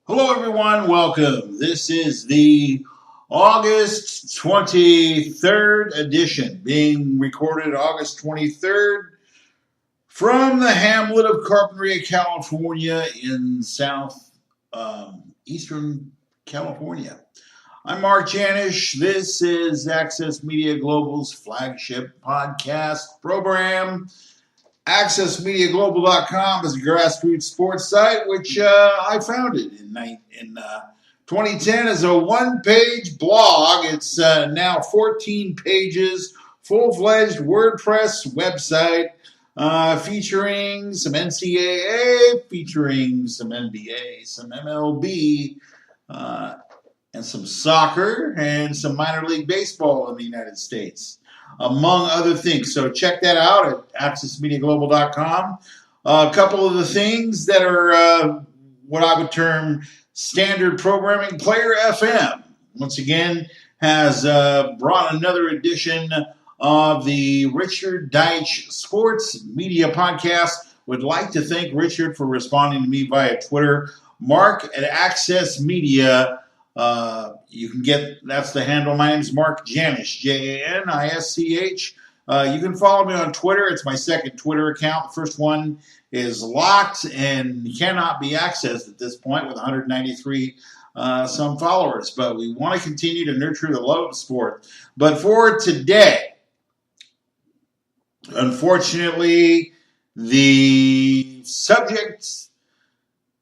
Hello, everyone. Welcome. This is the August 23rd edition, being recorded August 23rd from the hamlet of Carpinteria, California, in eastern California. I'm Mark Janish. This is Access Media Global's flagship podcast program. AccessMediaGlobal.com is a grassroots sports site which I founded in 2010 as a one-page blog. It's now 14 pages, full-fledged WordPress website featuring some NCAA, featuring some NBA, some MLB, and some soccer and some minor league baseball in the United States, among other things. So check that out at accessmediaglobal.com. A couple of the things that are what I would term standard programming. Player FM, once again, has brought another edition of the Richard Deitch Sports Media Podcast. Would like to thank Richard for responding to me via Twitter. Mark at Access Media. You can get, that's the handle. My name is Mark Janish, Janisch. You can follow me on Twitter. It's my second Twitter account. The first one is locked and cannot be accessed at this point with 193 some followers. But we want to continue to nurture the love of sport. But for today, unfortunately, the subject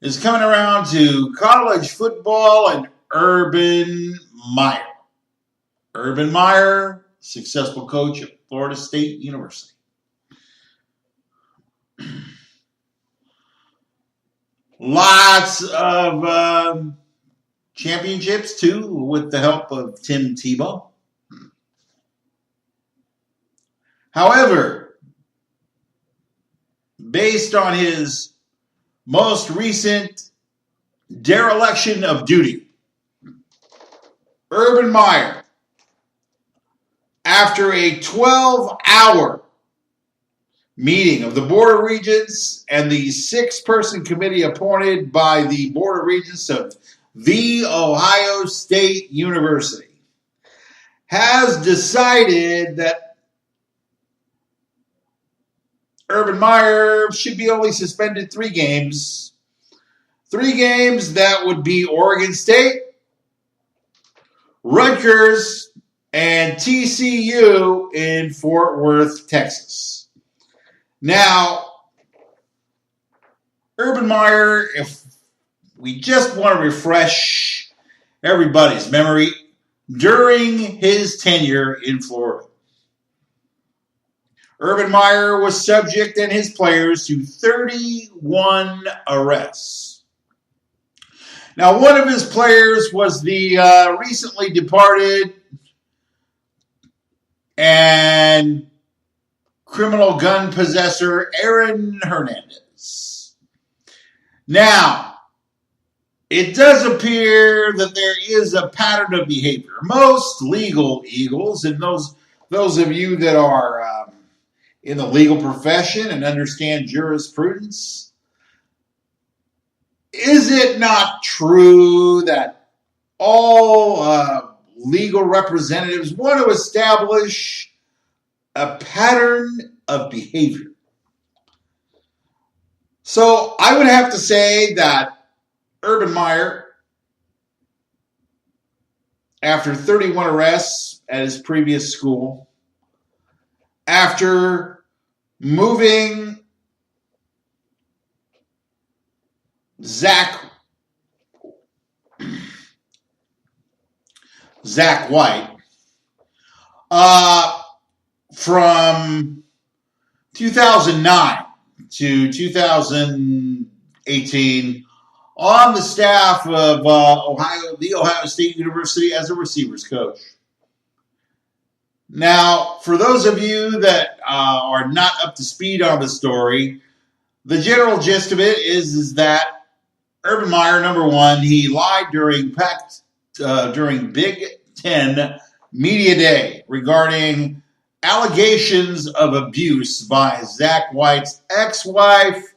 is coming around to college football and Urban Meyer. Urban Meyer, successful coach at Florida State University. Lots of championships, too, with the help of Tim Tebow. However, based on his most recent dereliction of duty, Urban Meyer, after a 12-hour meeting of the Board of Regents and the 6-person committee appointed by the Board of Regents of The Ohio State University, has decided that Urban Meyer should be only suspended 3 games. 3 games that would be Oregon State, Rutgers, and TCU in Fort Worth, Texas. Now, Urban Meyer, if we just want to refresh everybody's memory, during his tenure in Florida, Urban Meyer was subject and his players to 31 arrests. Now, one of his players was the recently departed and criminal gun possessor Aaron Hernandez. Now, it does appear that there is a pattern of behavior. Most legal eagles, and those of you that are in the legal profession and understand jurisprudence, is it not true that all legal representatives want to establish a pattern of behavior? So I would have to say that Urban Meyer, after 31 arrests at his previous school, after moving Zach White from 2009 to 2018 on the staff of the Ohio State University as a receivers coach. Now, for those of you that are not up to speed on the story, the general gist of it is that Urban Meyer, number one, he lied during Big Ten Media Day regarding allegations of abuse by Zach White's ex-wife,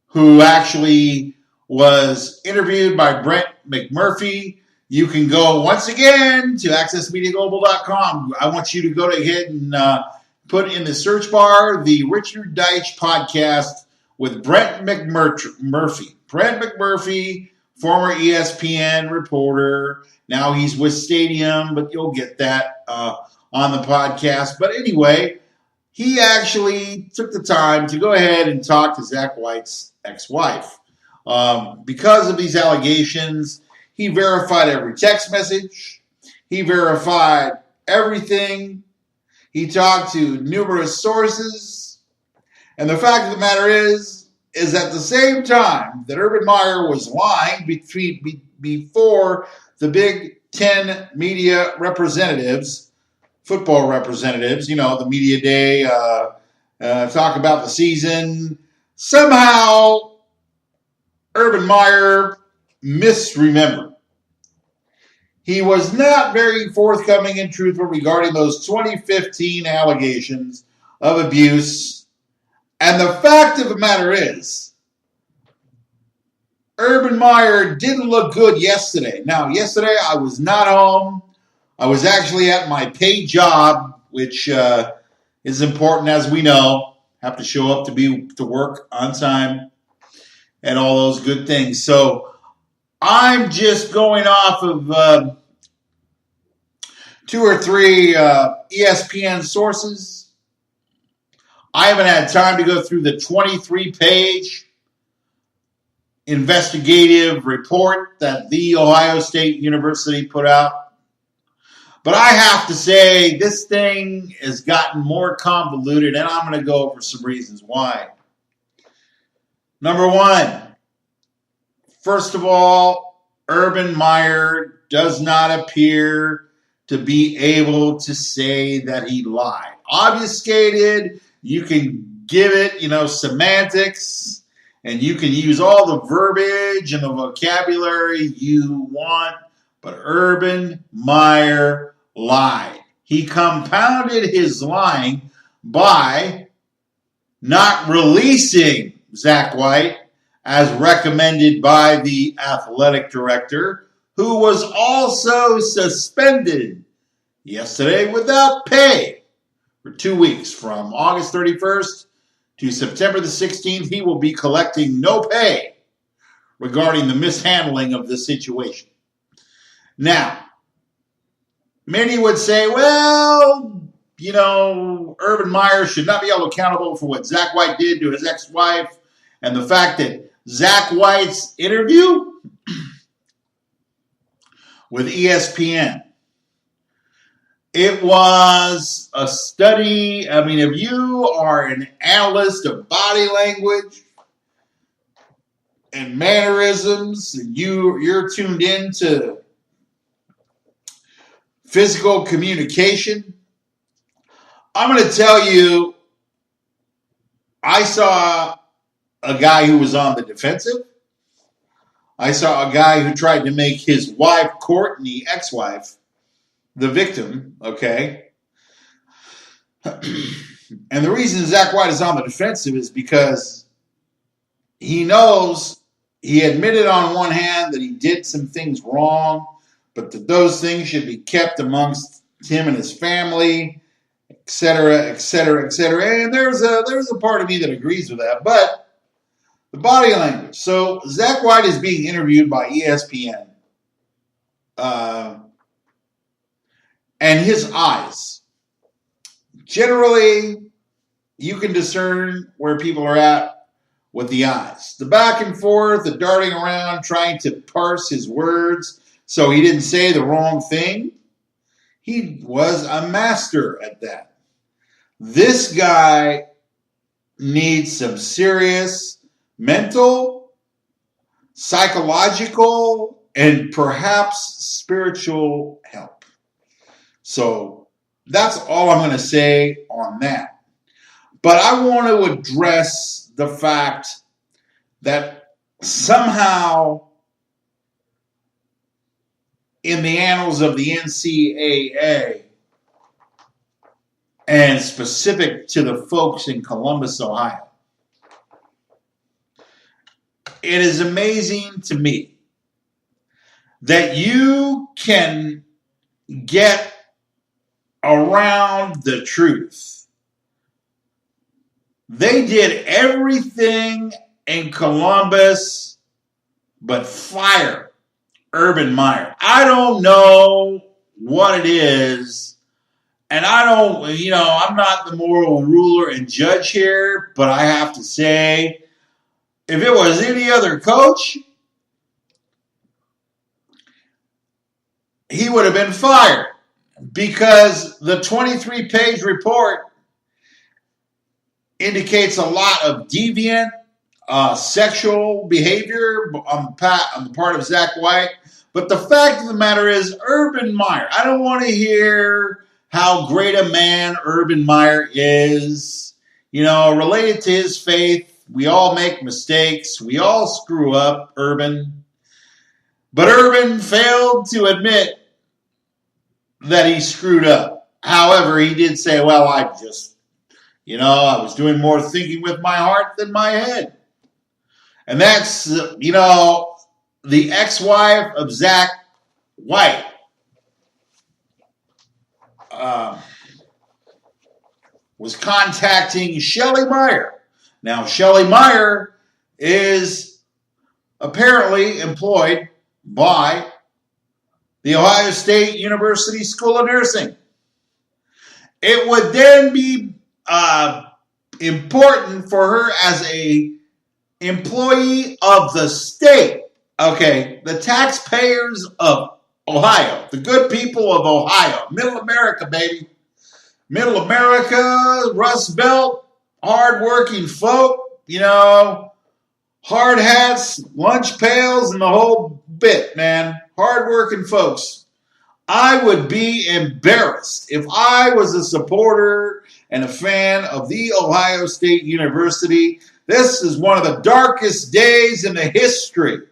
who actually was interviewed by Brent McMurphy. You can go once again to accessmediaglobal.com. I want you to go ahead and put in the search bar the Richard Deitch podcast with Brent McMurphy. Brent McMurphy, former ESPN reporter. Now he's with Stadium, but you'll get that on the podcast. But anyway, he actually took the time to go ahead and talk to Zach White's ex-wife. Because of these allegations, he verified every text message. He verified everything. He talked to numerous sources. And the fact of the matter is at the same time that Urban Meyer was lying before the Big Ten media representatives, football representatives, the media day, talk about the season, somehow Urban Meyer misremembered. He was not very forthcoming and truthful regarding those 2015 allegations of abuse. And the fact of the matter is, Urban Meyer didn't look good yesterday. Now, yesterday I was not home. I was actually at my paid job, which is important, as we know. Have to show up to work on time and all those good things. So I'm just going off of 2 or 3 ESPN sources. I haven't had time to go through the 23-page investigative report that The Ohio State University put out. But I have to say, this thing has gotten more convoluted, and I'm going to go over some reasons why. Number one, first of all, Urban Meyer does not appear to be able to say that he lied. Obfuscated, you can give it, semantics, and you can use all the verbiage and the vocabulary you want, but Urban Meyer lied. He compounded his lying by not releasing Zach White as recommended by the athletic director, who was also suspended yesterday without pay for 2 weeks. From August 31st to September the 16th, he will be collecting no pay regarding the mishandling of this situation. Now, many would say, well, Urban Meyer should not be held accountable for what Zach White did to his ex-wife, and the fact that Zach White's interview with ESPN, it was a study. I mean, if you are an analyst of body language and mannerisms, and you're tuned into physical communication, I'm going to tell you, I saw a guy who was on the defensive. I saw a guy who tried to make his wife, Courtney, ex-wife, the victim, okay? And the reason Zach White is on the defensive is because he knows, he admitted on one hand that he did some things wrong, but that those things should be kept amongst him and his family, et cetera, et cetera, et cetera. And there's a part of me that agrees with that, but the body language. So Zach White is being interviewed by ESPN. And his eyes. Generally, you can discern where people are at with the eyes. The back and forth, the darting around, trying to parse his words so he didn't say the wrong thing. He was a master at that. This guy needs some serious mental, psychological, and perhaps spiritual help. So that's all I'm going to say on that. But I want to address the fact that somehow in the annals of the NCAA, and specific to the folks in Columbus, Ohio, it is amazing to me that you can get around the truth. They did everything in Columbus but fire Urban Meyer. I don't know what it is, and I'm not the moral ruler and judge here, but I have to say, if it was any other coach, he would have been fired, because the 23-page report indicates a lot of deviant sexual behavior on the part of Zach White. But the fact of the matter is, Urban Meyer, I don't want to hear how great a man Urban Meyer is. Related to his faith, we all make mistakes. We all screw up, Urban. But Urban failed to admit that he screwed up. However, he did say, well, I was doing more thinking with my heart than my head. And that's, the ex-wife of Zach White. Was contacting Shelley Meyer. Now, Shelley Meyer is apparently employed by the Ohio State University School of Nursing. It would then be important for her as a employee of the state. Okay, the taxpayers of Ohio, the good people of Ohio, Middle America, baby. Middle America, Rust Belt, hard-working folk, hard hats, lunch pails, and the whole bit, man. Hard-working folks. I would be embarrassed if I was a supporter and a fan of the Ohio State University. This is one of the darkest days in the history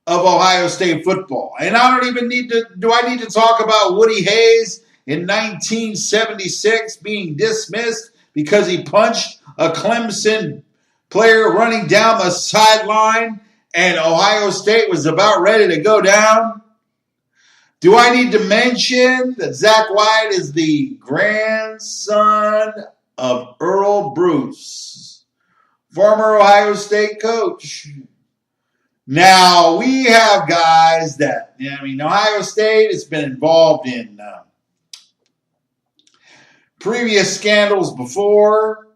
of Ohio State football. And I don't even need to talk about Woody Hayes in 1976 being dismissed because he punched a Clemson player running down the sideline and Ohio State was about ready to go down? Do I need to mention that Zach White is the grandson of Earl Bruce, former Ohio State coach? Now, we have guys that, Ohio State has been involved in previous scandals before,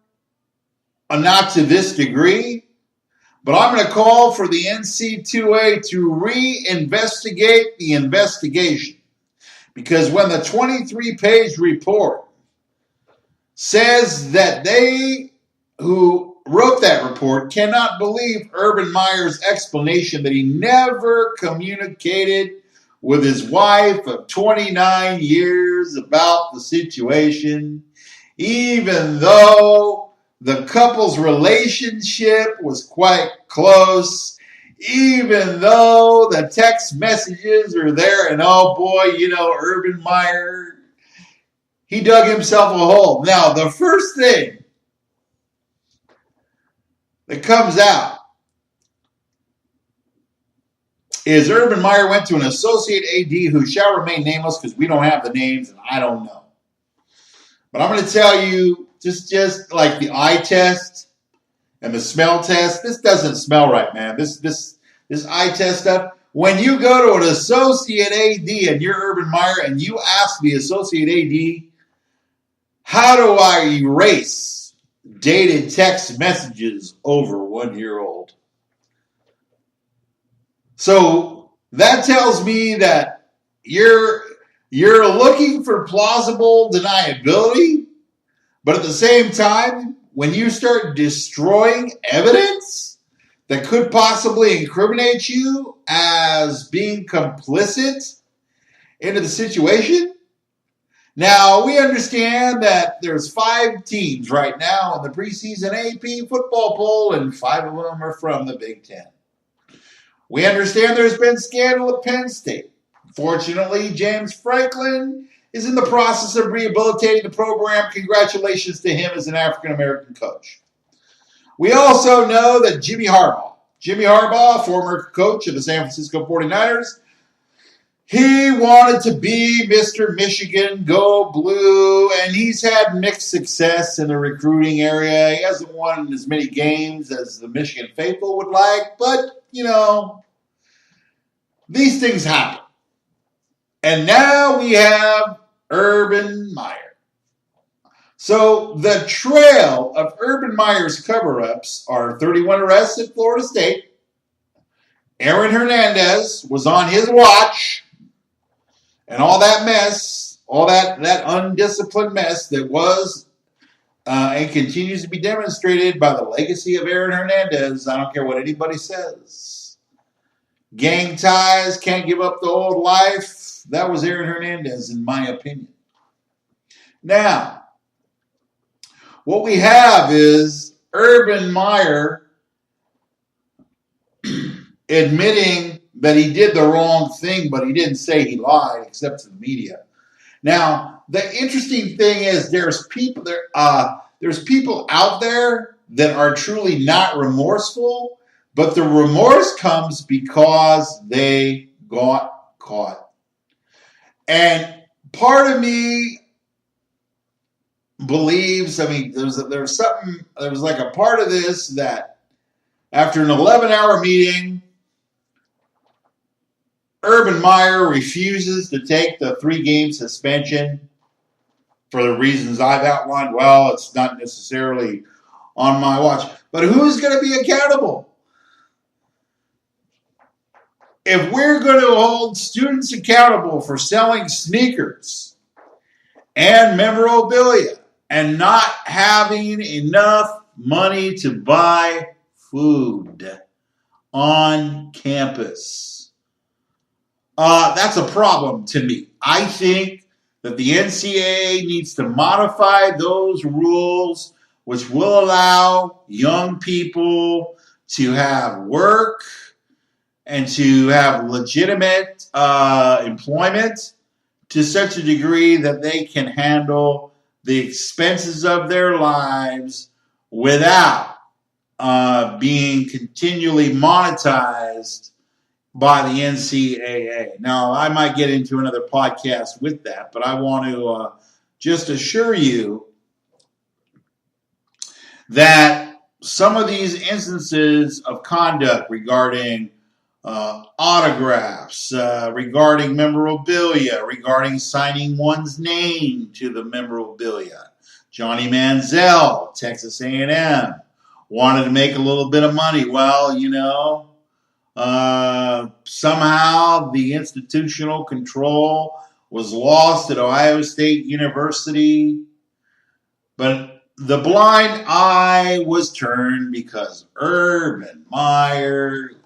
not to this degree, but I'm going to call for the NC2A to reinvestigate the investigation. Because when the 23-page report says that they who wrote that report cannot believe Urban Meyer's explanation that he never communicated with his wife of 29 years about the situation, even though the couple's relationship was quite close, even though the text messages are there, and oh boy, Urban Meyer, he dug himself a hole. Now, the first thing that comes out is Urban Meyer went to an associate AD who shall remain nameless because we don't have the names and I don't know. But I'm going to tell you, just like the eye test and the smell test, this doesn't smell right, man. This eye test stuff. When you go to an associate AD and you're Urban Meyer and you ask the associate AD, how do I erase dated text messages over 1 year old? So that tells me that you're looking for plausible deniability. But at the same time, when you start destroying evidence that could possibly incriminate you as being complicit into the situation. Now, we understand that there's 5 teams right now in the preseason AP football poll, and 5 of them are from the Big Ten. We understand there's been scandal at Penn State. Fortunately, James Franklin is in the process of rehabilitating the program. Congratulations to him as an African-American coach. We also know that Jimmy Harbaugh Jimmy Harbaugh, former coach of the San Francisco 49ers, he wanted to be Mr. Michigan, go blue, and he's had mixed success in the recruiting area. He hasn't won as many games as the Michigan faithful would like, but, these things happen. And now we have Urban Meyer. So the trail of Urban Meyer's cover-ups are 31 arrests at Florida State. Aaron Hernandez was on his watch, and all that mess, all that undisciplined mess that was and continues to be demonstrated by the legacy of Aaron Hernandez. I don't care what anybody says. Gang ties, can't give up the old life. That was Aaron Hernandez, in my opinion. Now, what we have is Urban Meyer admitting that he did the wrong thing, but he didn't say he lied, except to the media. Now, the interesting thing is there's people out there that are truly not remorseful, but the remorse comes because they got caught. And part of me believes, there was like a part of this that after an 11-hour meeting, Urban Meyer refuses to take the 3-game suspension for the reasons I've outlined. Well, it's not necessarily on my watch. But who's going to be accountable? If we're going to hold students accountable for selling sneakers and memorabilia and not having enough money to buy food on campus, that's a problem to me. I think that the NCAA needs to modify those rules, which will allow young people to have work and to have legitimate employment to such a degree that they can handle the expenses of their lives without being continually monetized by the NCAA. Now, I might get into another podcast with that, but I want to just assure you that some of these instances of conduct regarding autographs, regarding memorabilia, regarding signing one's name to the memorabilia. Johnny Manziel, Texas A&M, wanted to make a little bit of money. Well, somehow the institutional control was lost at Ohio State University, but the blind eye was turned because Urban Meyer's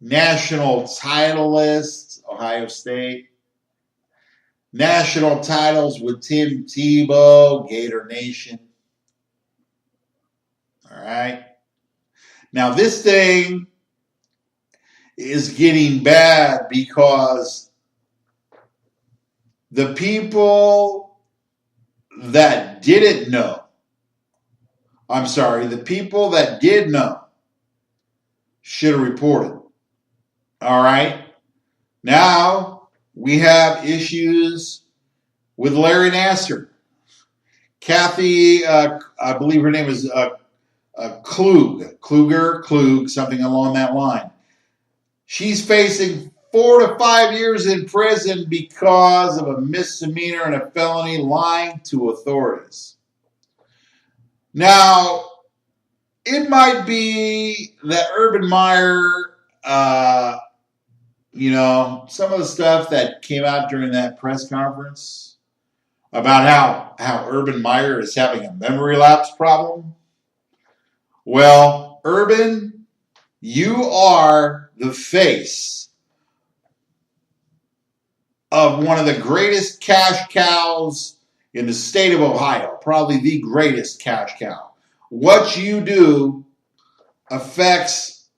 national titleist, Ohio State, national titles with Tim Tebow, Gator Nation. All right. Now, this thing is getting bad because the people that didn't know, the people that did know should have reported. All right. Now we have issues with Larry Nassar. Kathy, I believe her name is Klug, something along that line. She's facing 4 to 5 years in prison because of a misdemeanor and a felony lying to authorities. Now, it might be that Urban Meyer, some of the stuff that came out during that press conference about how Urban Meyer is having a memory lapse problem. Well, Urban, you are the face of one of the greatest cash cows in the state of Ohio, probably the greatest cash cow. What you do affects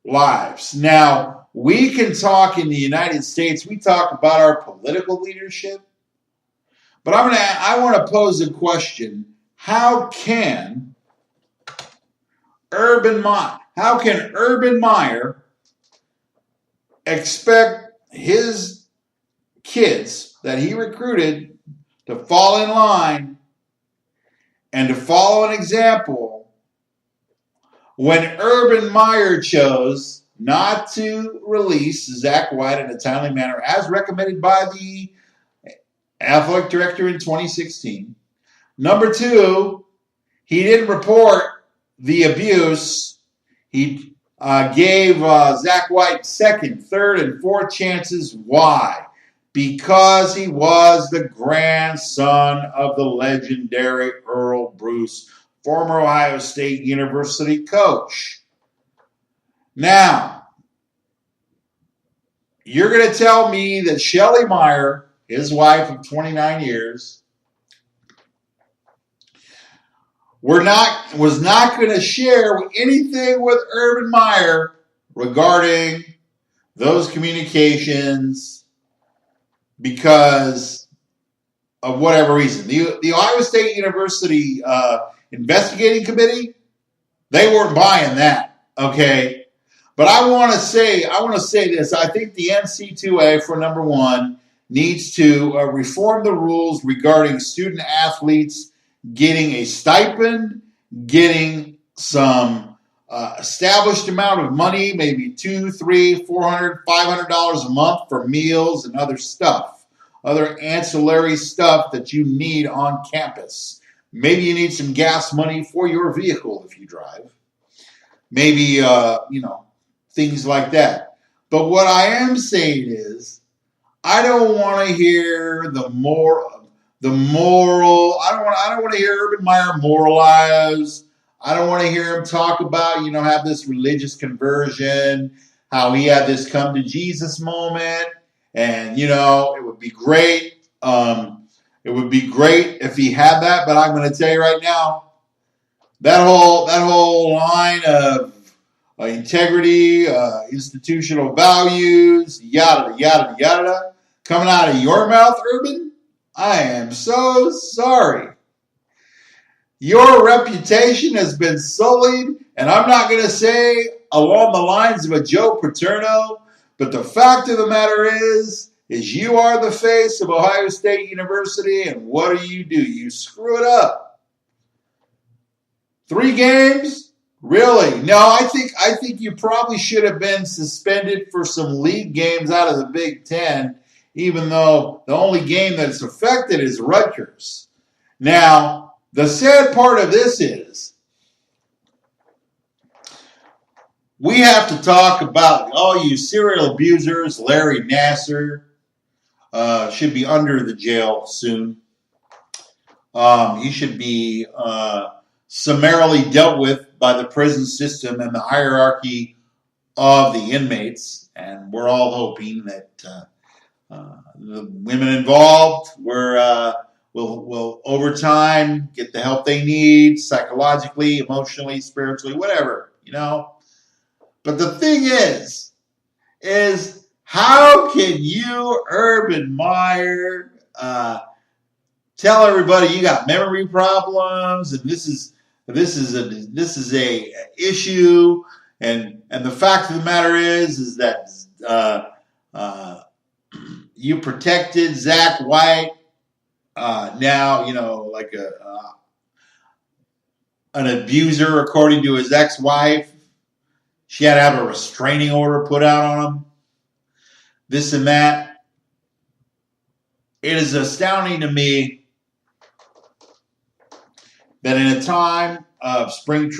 lives. Now, we can talk in the United States, we talk about our political leadership, but I want to pose a question. How can How can Urban Meyer expect his kids that he recruited to fall in line and to follow an example when Urban Meyer chose not to release Zach White in a timely manner as recommended by the athletic director in 2016? Number two, he didn't report the abuse. He gave Zach White second, third, and fourth chances. Why? Because he was the grandson of the legendary Earl Bruce, former Ohio State University coach. Now, you're going to tell me that Shelley Meyer, his wife of 29 years, was not going to share anything with Urban Meyer regarding those communications because of whatever reason. The Ohio State University investigating committee, they weren't buying that, okay? But I want to say this. I think the NC2A, for number one, needs to reform the rules regarding student athletes getting a stipend, getting some established amount of money, maybe $200, $300, $400, $500 a month for meals and other stuff, other ancillary stuff that you need on campus. Maybe you need some gas money for your vehicle if you drive. Maybe, things like that. But what I am saying is, I don't want to hear the moral. I don't want to hear Urban Meyer moralize. I don't want to hear him talk about, have this religious conversion, how he had this come to Jesus moment, and it would be great. It would be great if he had that, but I'm going to tell you right now, that whole line of integrity, institutional values, yada yada yada, coming out of your mouth, Urban. I am so sorry. Your reputation has been sullied, and I'm not going to say along the lines of a Joe Paterno, but the fact of the matter is you are the face of Ohio State University, and what do? You screw it up. 3 games? Really? No, I think you probably should have been suspended for some league games out of the Big Ten, even though the only game that's affected is Rutgers. Now, the sad part of this is we have to talk about all you serial abusers. Larry Nassar should be under the jail soon. He should be summarily dealt with by the prison system and the hierarchy of the inmates. And we're all hoping that the women involved will over time get the help they need, psychologically, emotionally, spiritually, whatever, But the thing is how can you, Urban Meyer, tell everybody you got memory problems and this is a issue, and the fact of the matter is that you protected Zach White. Now, like an abuser, according to his ex-wife. She had to have a restraining order put out on him. This and that. It is astounding to me that in a time of training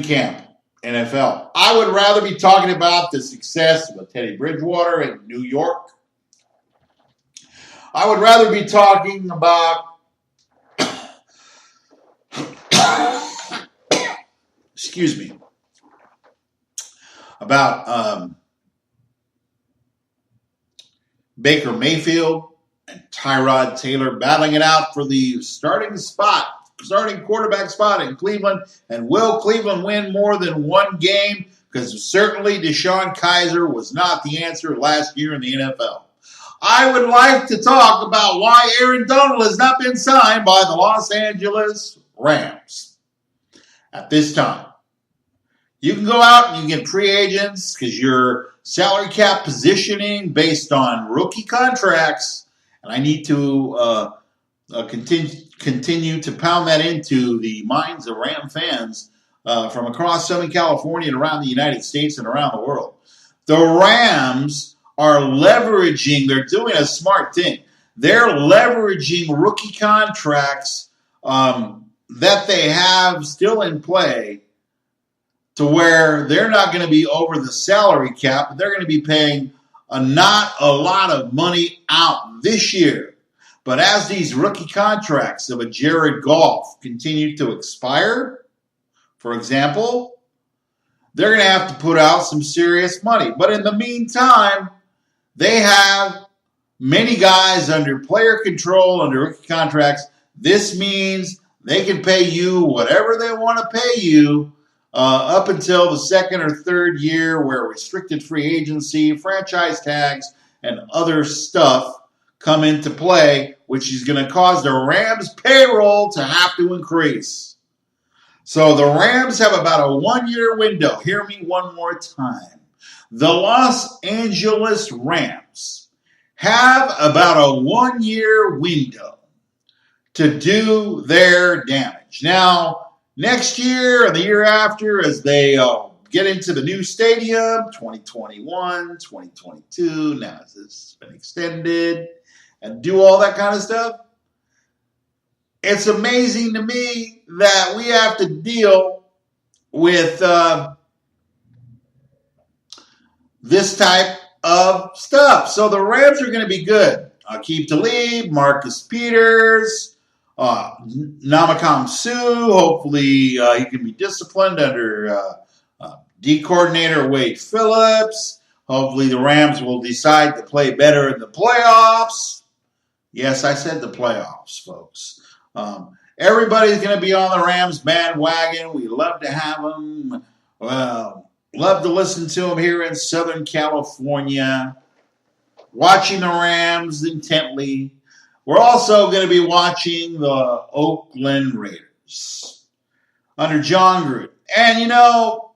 camp, NFL, I would rather be talking about the success of Teddy Bridgewater in New York. I would rather be talking about Baker Mayfield and Tyrod Taylor battling it out for the starting quarterback spot in Cleveland. And will Cleveland win more than one game? Because certainly Deshaun Kaiser was not the answer last year in the NFL. I would like to talk about why Aaron Donald has not been signed by the Los Angeles Rams at this time. You can go out and you get free agents because your salary cap positioning based on rookie contracts, and I need to continue to pound that into the minds of Ram fans from across Southern California and around the United States and around the world. The Rams are leveraging, they're doing a smart thing. They're leveraging rookie contracts that they have still in play to where they're not going to be over the salary cap, but they're going to be paying not a lot of money out this year. But as these rookie contracts of a Jared Goff continue to expire, for example, they're going to have to put out some serious money. But in the meantime, they have many guys under player control, under rookie contracts. This means they can pay you whatever they want to pay you up until the second or third year where restricted free agency, franchise tags, and other stuff come into play, which is going to cause the Rams' payroll to have to increase. So the Rams have about a 1-year window. Hear me one more time. The Los Angeles Rams have about a 1-year window to do their damage. Now, next year and the year after, as they get into the new stadium, 2021, 2022, now this has been extended, and do all that kind of stuff, it's amazing to me that we have to deal with this type of stuff. So the Rams are going to be good. Aqib Talib, Marcus Peters, Namakam Suh. Hopefully he can be disciplined under D coordinator Wade Phillips. Hopefully the Rams will decide to play better in the playoffs. Yes, I said the playoffs, folks. Everybody's going to be on the Rams bandwagon. We love to have them. Well, love to listen to them here in Southern California. Watching the Rams intently. We're also going to be watching the Oakland Raiders under John Gruden. And, you know,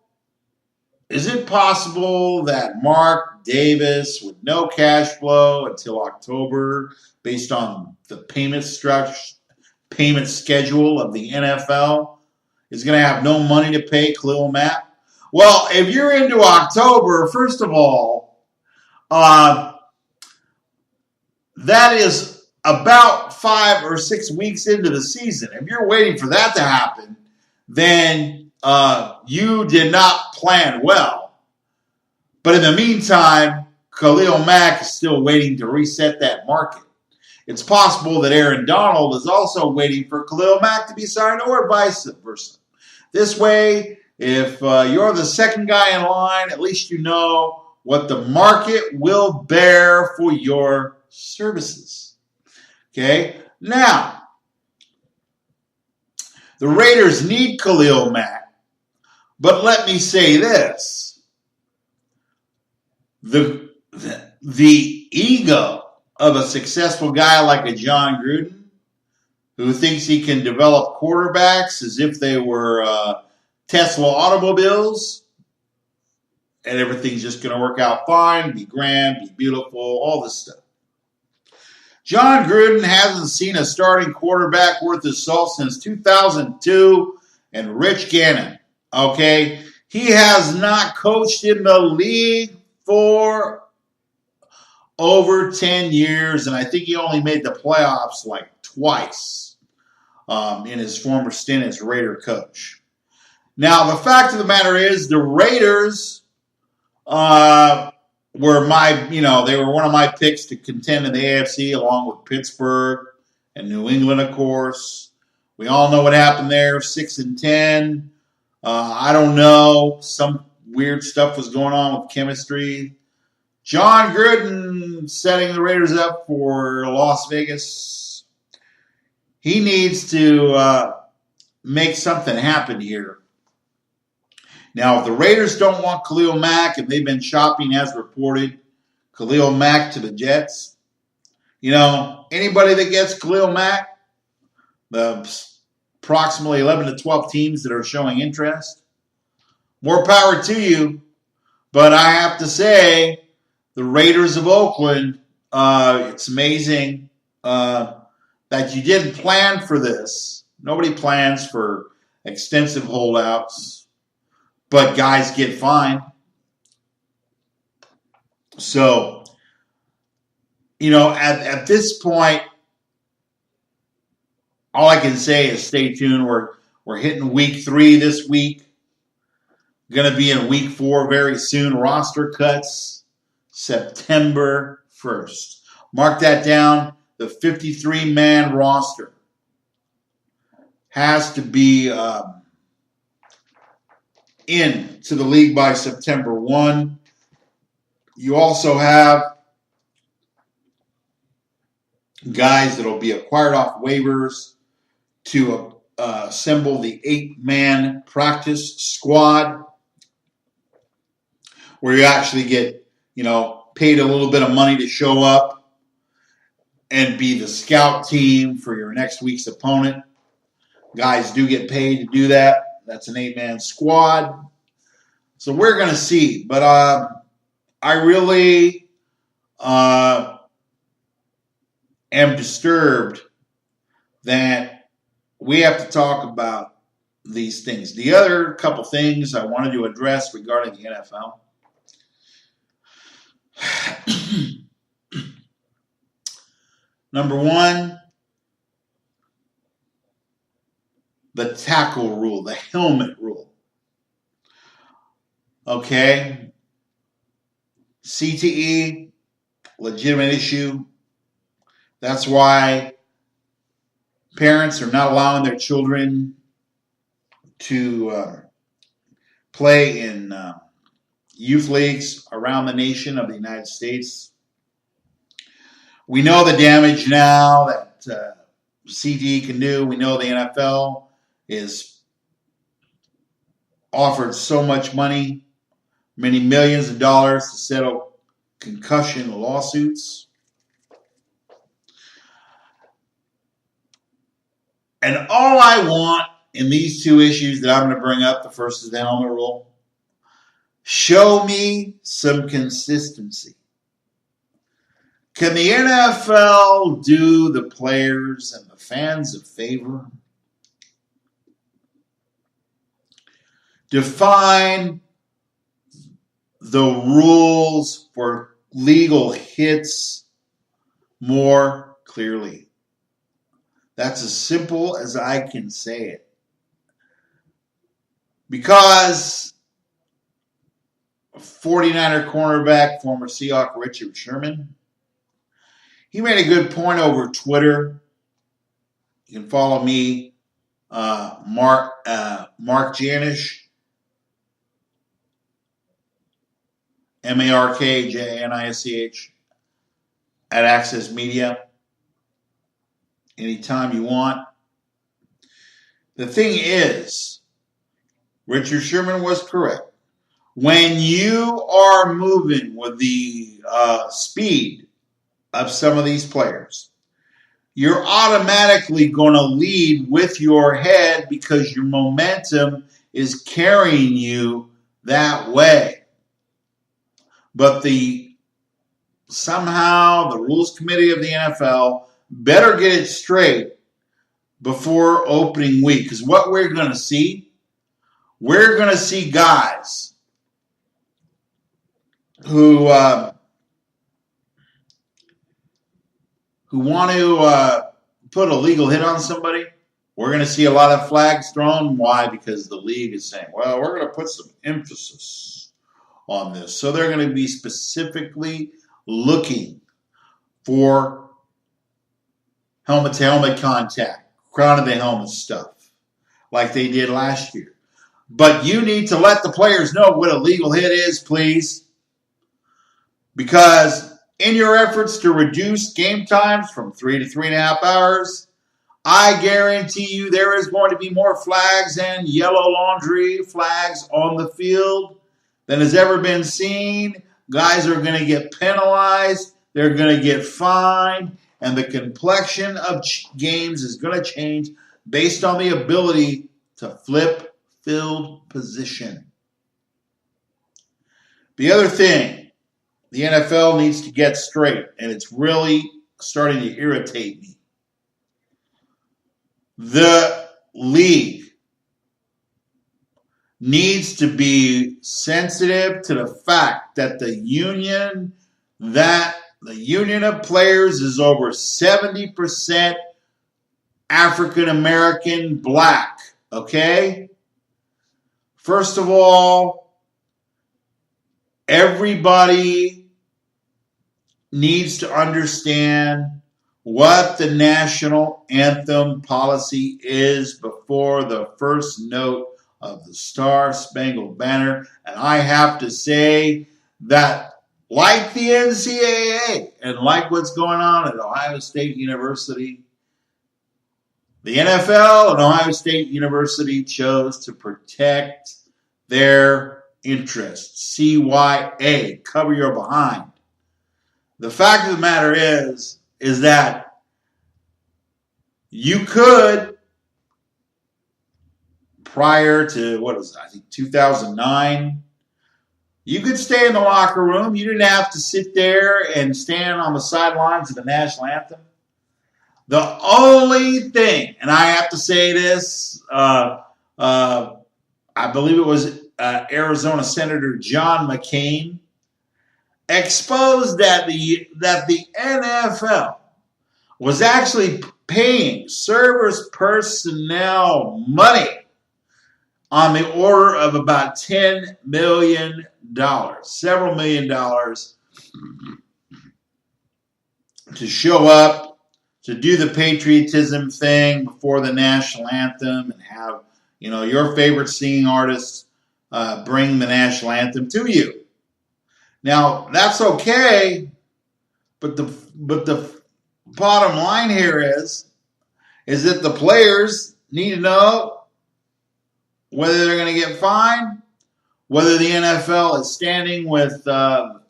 is it possible that Mark Davis, with no cash flow until October, based on the payment schedule of the NFL, is going to have no money to pay Khalil Mack? Well, if you're into October, first of all, that is about 5 or 6 weeks into the season. If you're waiting for that to happen, then you did not plan well. But in the meantime, Khalil Mack is still waiting to reset that market. It's possible that Aaron Donald is also waiting for Khalil Mack to be signed, or vice versa. This way, if you're the second guy in line, at least you know what the market will bear for your services. Okay? Now, the Raiders need Khalil Mack, but let me say this. The ego of a successful guy like a John Gruden, who thinks he can develop quarterbacks as if they were Tesla automobiles, and everything's just going to work out fine, be grand, be beautiful, all this stuff. John Gruden hasn't seen a starting quarterback worth his salt since 2002 and Rich Gannon. Okay? He has not coached in the league for over 10 years, and I think he only made the playoffs like twice in his former stint as Raider coach. Now, the fact of the matter is the Raiders were they were one of my picks to contend in the AFC along with Pittsburgh and New England, of course. We all know what happened there, 6-10. I don't know. Some weird stuff was going on with chemistry. John Gruden setting the Raiders up for Las Vegas. He needs to make something happen here. Now, if the Raiders don't want Khalil Mack, and they've been shopping, as reported, Khalil Mack to the Jets, anybody that gets Khalil Mack, the approximately 11 to 12 teams that are showing interest. More power to you. But I have to say, the Raiders of Oakland, it's amazing that you didn't plan for this. Nobody plans for extensive holdouts, but guys get fined. So, at this point, all I can say is stay tuned. We're hitting week 3 this week. Going to be in week 4 very soon. Roster cuts September 1st. Mark that down. The 53-man roster has to be into the league by September 1. You also have guys that will be acquired off waivers to assemble the 8-man practice squad, where you actually get, paid a little bit of money to show up and be the scout team for your next week's opponent. Guys do get paid to do that. That's an 8-man squad. So we're going to see. But I really am disturbed that we have to talk about these things. The other couple things I wanted to address regarding the NFL. Number 1, the tackle rule, the helmet rule. Okay. CTE, legitimate issue. That's why parents are not allowing their children to play in youth leagues around the nation of the United States. We know the damage now that CTE can do. We know the NFL is offered so much money, many millions of dollars to settle concussion lawsuits. And all I want in these 2 issues that I'm going to bring up, the first is the helmet rule, show me some consistency. Can the NFL do the players and the fans a favor? Define the rules for legal hits more clearly. That's as simple as I can say it. Because 49er cornerback, former Seahawk Richard Sherman, he made a good point over Twitter. You can follow me, Mark Janish, MarkJanisch, at Access Media. Anytime you want. The thing is, Richard Sherman was correct. When you are moving with the speed of some of these players, you're automatically going to lead with your head because your momentum is carrying you that way. But somehow the Rules Committee of the NFL better get it straight before opening week. Because what we're going to see guys who want to put a legal hit on somebody. We're going to see a lot of flags thrown. Why? Because the league is saying, well, we're going to put some emphasis on this. So they're going to be specifically looking for helmet-to-helmet contact, crown of the helmet stuff, like they did last year. But you need to let the players know what a legal hit is, please. Because in your efforts to reduce game times from 3 to 3.5 hours, I guarantee you there is going to be more flags and yellow laundry flags on the field than has ever been seen. Guys are going to get penalized. They're going to get fined. And the complexion of games is going to change based on the ability to flip field position. The other thing the NFL needs to get straight, and it's really starting to irritate me. The league needs to be sensitive to the fact that the union of players is over 70% African American black, okay? First of all, everybody needs to understand what the national anthem policy is before the first note of the Star-Spangled Banner. And I have to say that, like the NCAA and like what's going on at Ohio State University, the NFL and Ohio State University chose to protect their interests. CYA, cover your behind. The fact of the matter is that you could, prior to, 2009, you could stay in the locker room. You didn't have to sit there and stand on the sidelines of the national anthem. The only thing, and I have to say this, I believe it was Arizona Senator John McCain, exposed that the NFL was actually paying service personnel money on the order of about $10 million, several $1 million, to show up, to do the patriotism thing before the national anthem and have, your favorite singing artists bring the national anthem to you. Now, that's okay, but the bottom line here is that the players need to know whether they're going to get fined, whether the NFL is standing with the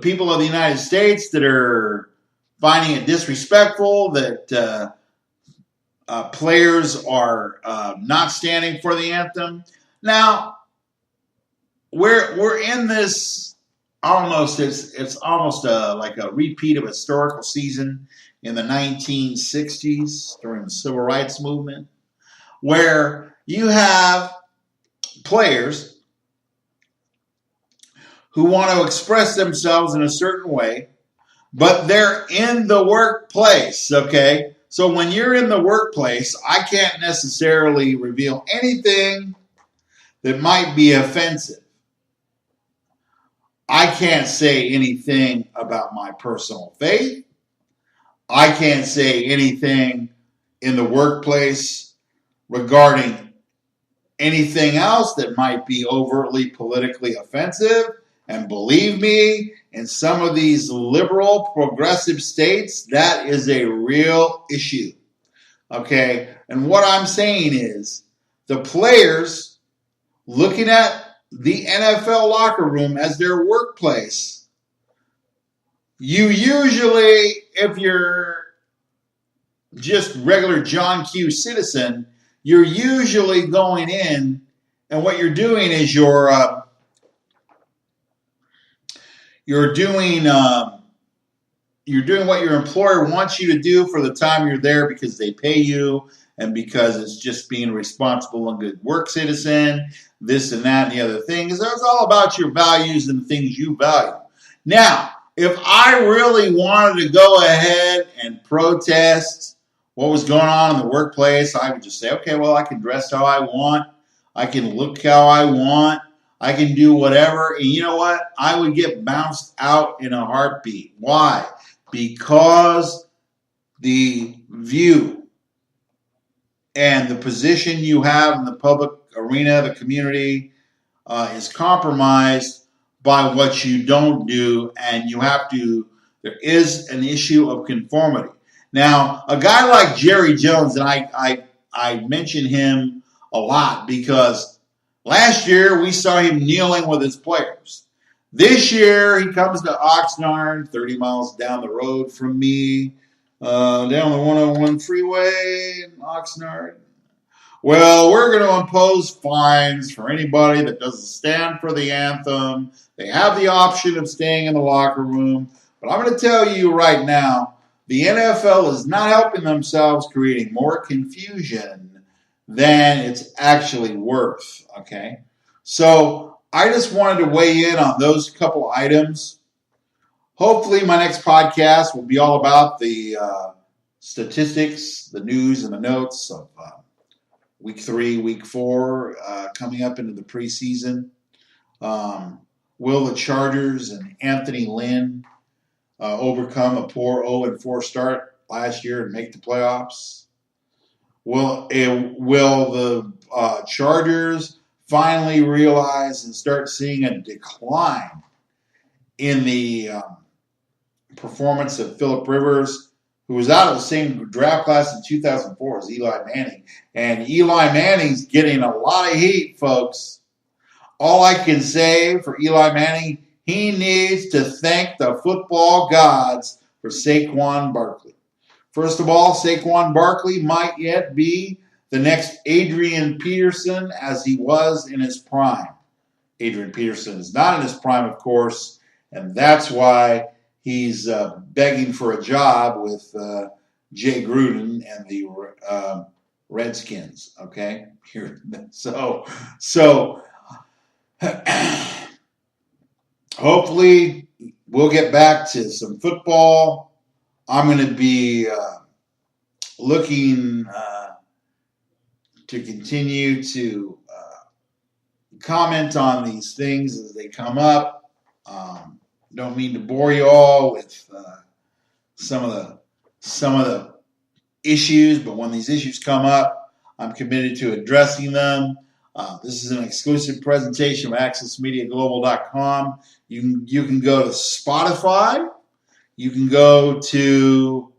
people of the United States that are finding it disrespectful that players are not standing for the anthem. Now, we're in this almost, it's almost like a repeat of a historical season in the 1960s during the Civil Rights Movement, where you have players who want to express themselves in a certain way, but they're in the workplace, okay? So when you're in the workplace, I can't necessarily reveal anything that might be offensive. I can't say anything about my personal faith. I can't say anything in the workplace regarding anything else that might be overtly politically offensive. And believe me, in some of these liberal, progressive states, that is a real issue. Okay? And what I'm saying is the players looking at the NFL locker room as their workplace, you usually, if you're just regular John Q. citizen, you're usually going in, and what you're doing is you're doing what your employer wants you to do for the time you're there because they pay you and because it's just being a responsible and good work citizen, this and that and the other thing. So it's all about your values and things you value. Now, if I really wanted to go ahead and protest what was going on in the workplace, I would just say, okay, well, I can dress how I want. I can look how I want. I can do whatever. And you know what? I would get bounced out in a heartbeat. Why? Because the view and the position you have in the public arena, the community, is compromised by what you don't do, and there is an issue of conformity. Now, a guy like Jerry Jones, and I mention him a lot because last year we saw him kneeling with his players. This year he comes to Oxnard, 30 miles down the road from me, down the 101 freeway in Oxnard. Well, we're going to impose fines for anybody that doesn't stand for the anthem. They have the option of staying in the locker room. But I'm going to tell you right now, the NFL is not helping themselves, creating more confusion than it's actually worth. Okay? So I just wanted to weigh in on those couple items. Hopefully, my next podcast will be all about the statistics, the news, and the notes of week 3, week 4, coming up into the preseason. Will the Chargers and Anthony Lynn overcome a poor 0-4 start last year and make the playoffs? Will the Chargers finally realize and start seeing a decline in the performance of Phillip Rivers, who was out of the same draft class in 2004 as Eli Manning? And Eli Manning's getting a lot of heat, folks. All I can say for Eli Manning, he needs to thank the football gods for Saquon Barkley. First of all, Saquon Barkley might yet be the next Adrian Peterson as he was in his prime. Adrian Peterson is not in his prime, of course, and that's why he's begging for a job with Jay Gruden and the Redskins. Okay, so hopefully we'll get back to some football. I'm going to be looking to continue to comment on these things as they come up. Don't mean to bore you all with some of the issues, but when these issues come up, I'm committed to addressing them. This is an exclusive presentation of AccessMediaGlobal.com. You can go to Spotify. You can go to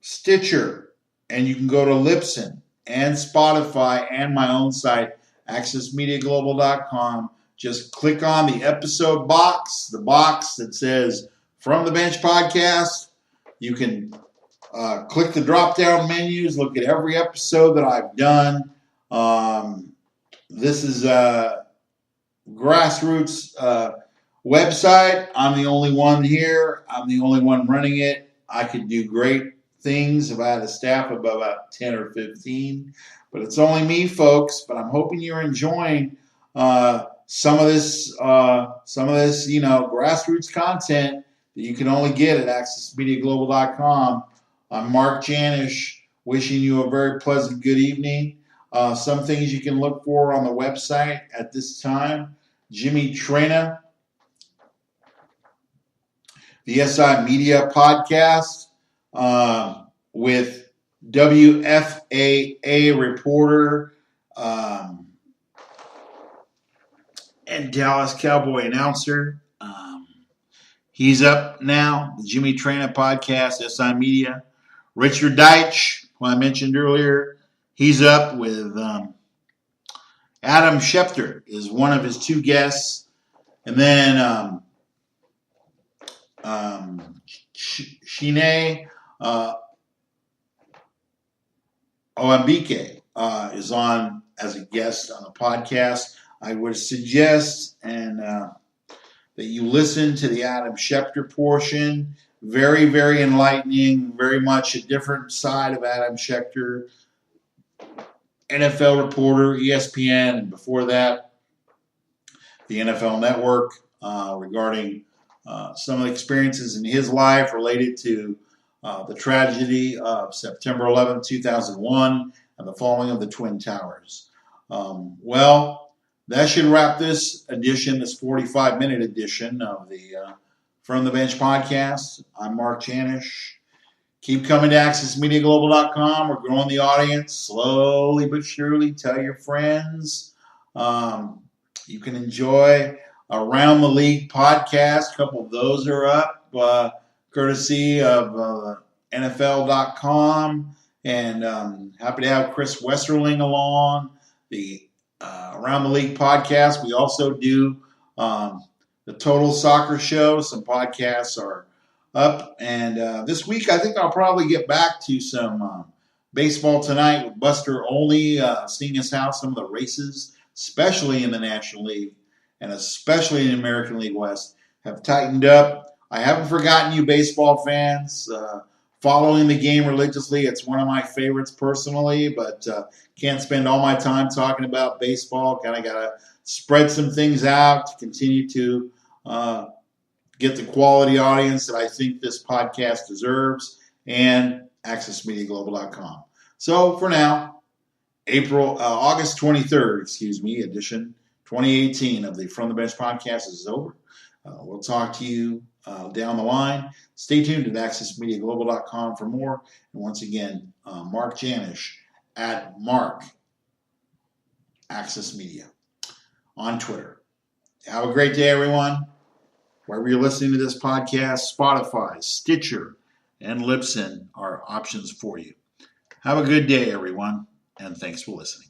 Stitcher, and you can go to Libsyn and Spotify and my own site, AccessMediaGlobal.com. Just click on the episode box, the box that says From the Bench Podcast. You can click the drop-down menus, look at every episode that I've done. This is a grassroots website. I'm the only one here. I'm the only one running it. I could do great things if I had a staff of about 10 or 15. But it's only me, folks. But I'm hoping you're enjoying some of this, grassroots content that you can only get at AccessMediaGlobal.com. I'm Mark Janish, wishing you a very pleasant good evening. Some things you can look for on the website at this time. Jimmy Trena, the SI Media Podcast with WFAA reporter and Dallas Cowboy announcer. He's up now, the Jimmy Trena Podcast, SI Media. Richard Deitch, who I mentioned earlier, he's up with Adam Schefter is one of his two guests. And then Shine Oambike is on as a guest on the podcast. I would suggest that you listen to the Adam Schefter portion. Very, very enlightening, very much a different side of Adam Schefter, NFL reporter, ESPN, and before that, the NFL Network, regarding some of the experiences in his life related to the tragedy of September 11, 2001, and the falling of the Twin Towers. That should wrap this edition, this 45-minute edition of the From the Bench Podcast. I'm Mark Janish. Keep coming to AccessMediaGlobal.com. We're growing the audience slowly but surely. Tell your friends. You can enjoy Around the League podcast. A couple of those are up, courtesy of NFL.com. And happy to have Chris Westerling along. The Around the League podcast. We also do the Total Soccer Show. Some podcasts are up. And this week, I think I'll probably get back to some baseball tonight with Buster Olney, seeing us how some of the races, especially in the National League and especially in the American League West, have tightened up. I haven't forgotten you, baseball fans. Following the game religiously, it's one of my favorites personally, but can't spend all my time talking about baseball. Kind of got to spread some things out to continue to get the quality audience that I think this podcast deserves, and accessmediaglobal.com. So for now, August 23rd, edition 2018 of the From the Bench podcast is over. We'll talk to you down the line. Stay tuned at accessmediaglobal.com for more. And once again, Mark Janish at Mark Access Media on Twitter. Have a great day, everyone. Wherever you're listening to this podcast, Spotify, Stitcher, and Libsyn are options for you. Have a good day, everyone, and thanks for listening.